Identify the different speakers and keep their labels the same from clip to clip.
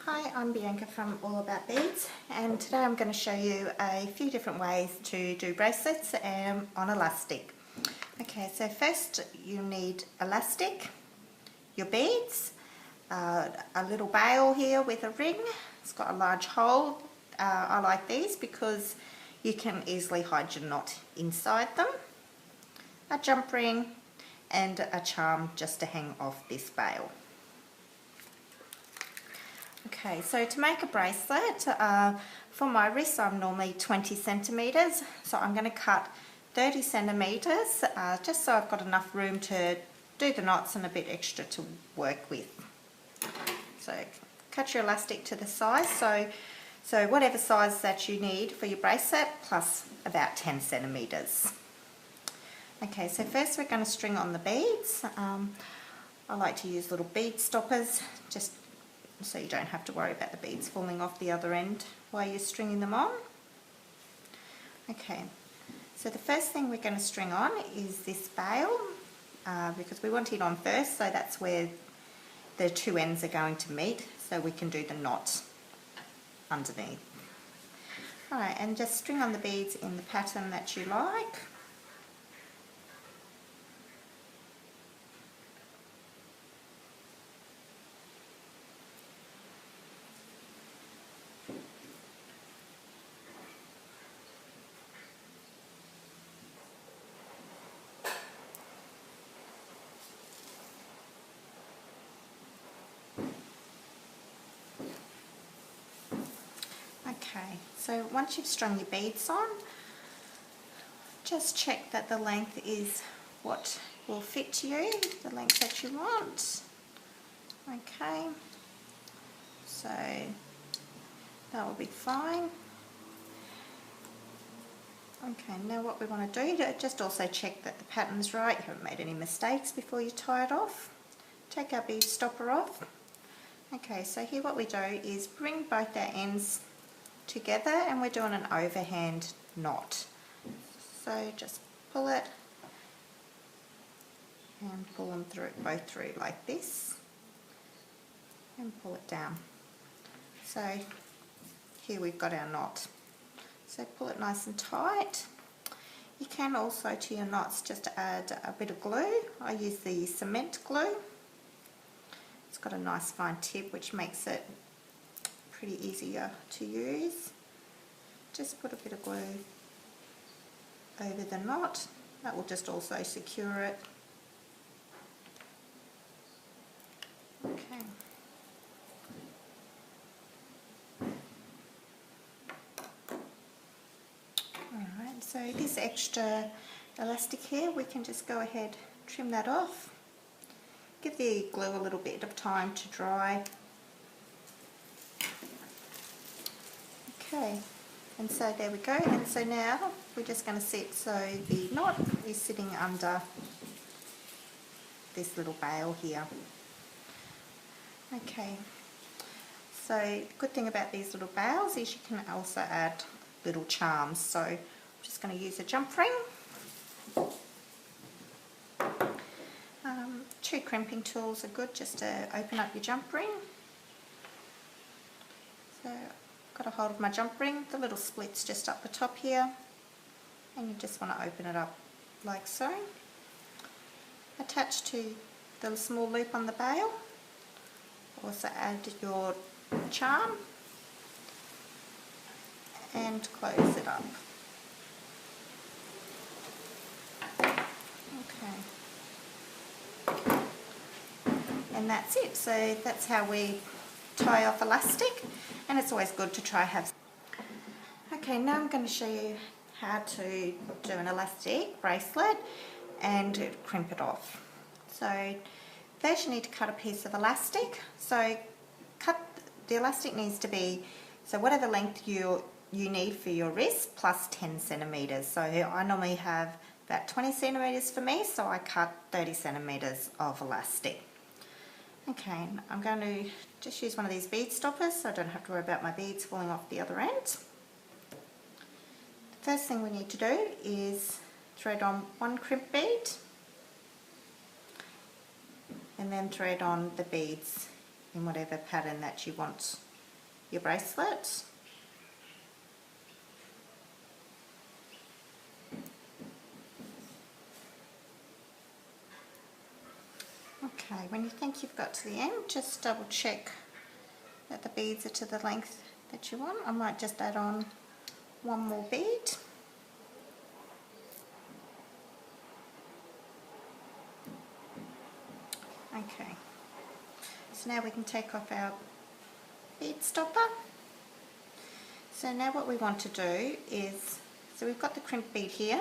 Speaker 1: Hi, I'm Bianca from All About Beads, and today I'm going to show you a few different ways to do bracelets on elastic. Okay, so first you need elastic, your beads, a little bail here with a ring. It's got a large hole. I like these because you can easily hide your knot inside them, a jump ring and a charm just to hang off this bail. Okay, so to make a bracelet, for my wrist I'm normally 20 centimetres, so I'm going to cut 30 centimetres just so I've got enough room to do the knots and a bit extra to work with. So cut your elastic to the size, so whatever size that you need for your bracelet plus about 10 centimetres. Okay, so first we're going to string on the beads. I like to use little bead stoppers just so you don't have to worry about the beads falling off the other end while you're stringing them on. Okay, so the first thing we're going to string on is this bail because we want it on first, so that's where the two ends are going to meet, so we can do the knot underneath. Alright, and just string on the beads in the pattern that you like. Okay, so once you've strung your beads on, just check that the length is what will fit you, the length that you want. Okay, so that will be fine. Okay, now what we want to do, just also check that the pattern's right, you haven't made any mistakes before you tie it off. Take our bead stopper off. Okay, so here what we do is bring both our ends together and we're doing an overhand knot. So just pull it and pull them through, both through like this, and pull it down. So here we've got our knot. So pull it nice and tight. You can also to your knots just add a bit of glue. I use the cement glue. It's got a nice fine tip which makes it pretty easier to use. Just put a bit of glue over the knot. That will just also secure it. Okay. Alright, so this extra elastic here, we can just go ahead, trim that off. Give the glue a little bit of time to dry. Okay, and so there we go, and so now we're just going to sit so the knot is sitting under this little bail here. Okay, so the good thing about these little bails is you can also add little charms, so I'm just going to use a jump ring. Two crimping tools are good just to open up your jump ring. So got a hold of my jump ring, the little split's just up the top here, and you just want to open it up like so. Attach to the small loop on the bail, also add your charm and close it up. Okay. And that's it, so that's how we tie off elastic, and it's always good to try have. Okay, now I'm going to show you how to do an elastic bracelet and crimp it off. So first you need to cut a piece of elastic. So the elastic needs to be, so whatever length you need for your wrist plus 10 centimetres. So I normally have about 20 centimetres for me, so I cut 30 centimetres of elastic. Okay, I'm going to just use one of these bead stoppers so I don't have to worry about my beads falling off the other end. The first thing we need to do is thread on one crimp bead and then thread on the beads in whatever pattern that you want your bracelet. Okay, when you think you've got to the end, just double check that the beads are to the length that you want. I might just add on one more bead. Okay, so now we can take off our bead stopper. So now what we want to do is, so we've got the crimp bead here,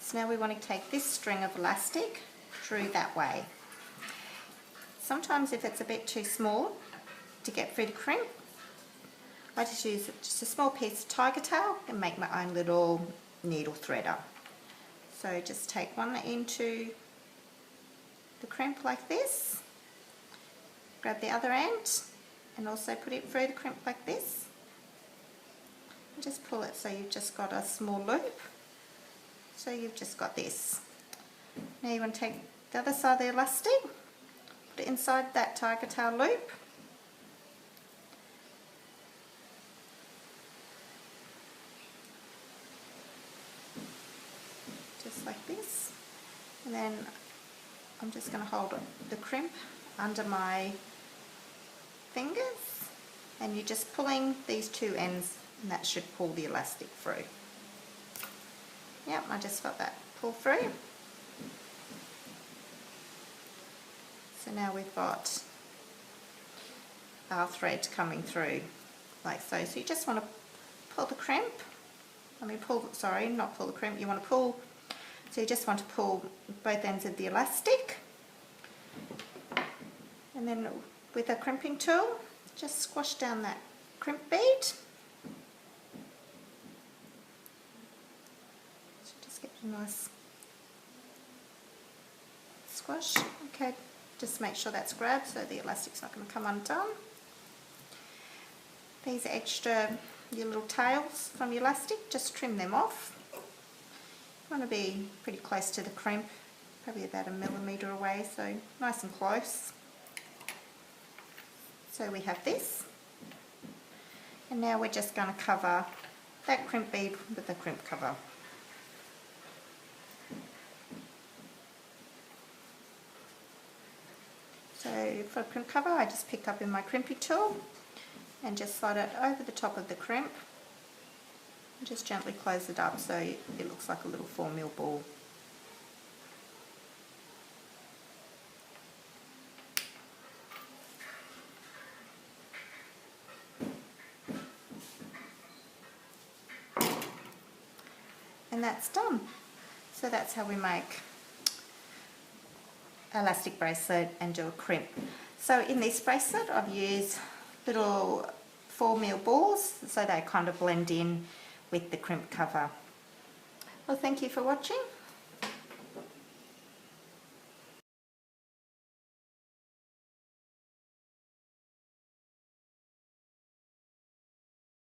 Speaker 1: so now we want to take this string of elastic through that way. Sometimes if it's a bit too small to get through the crimp, I just use just a small piece of tiger tail and make my own little needle threader. So just take one into the crimp like this, grab the other end and also put it through the crimp like this, and just pull it so you've just got a small loop. So you've just got this. Now you want to take the other side of the elastic, put it inside that tiger tail loop, just like this, and then I'm just going to hold the crimp under my fingers, and you're just pulling these two ends and that should pull the elastic through. Yep, I just got that pull through. So now we've got our thread coming through like so. So you just want to pull the crimp, not pull the crimp, you want to pull, so you just want to pull both ends of the elastic, and then with a crimping tool just squash down that crimp bead. So just get a nice squash. Okay, just make sure that's grabbed so the elastic's not going to come undone. These extra, your little tails from your elastic, just trim them off. You want to be pretty close to the crimp, probably about 1 millimetre away, so nice and close. So we have this, and now we're just going to cover that crimp bead with the crimp cover. So for a crimp cover, I just pick up in my crimping tool and just slide it over the top of the crimp and just gently close it up so it looks like a little 4mm ball. And that's done. So that's how we make elastic bracelet and do a crimp. So in this bracelet I've used little 4mm balls so they kind of blend in with the crimp cover. Well, thank you for watching.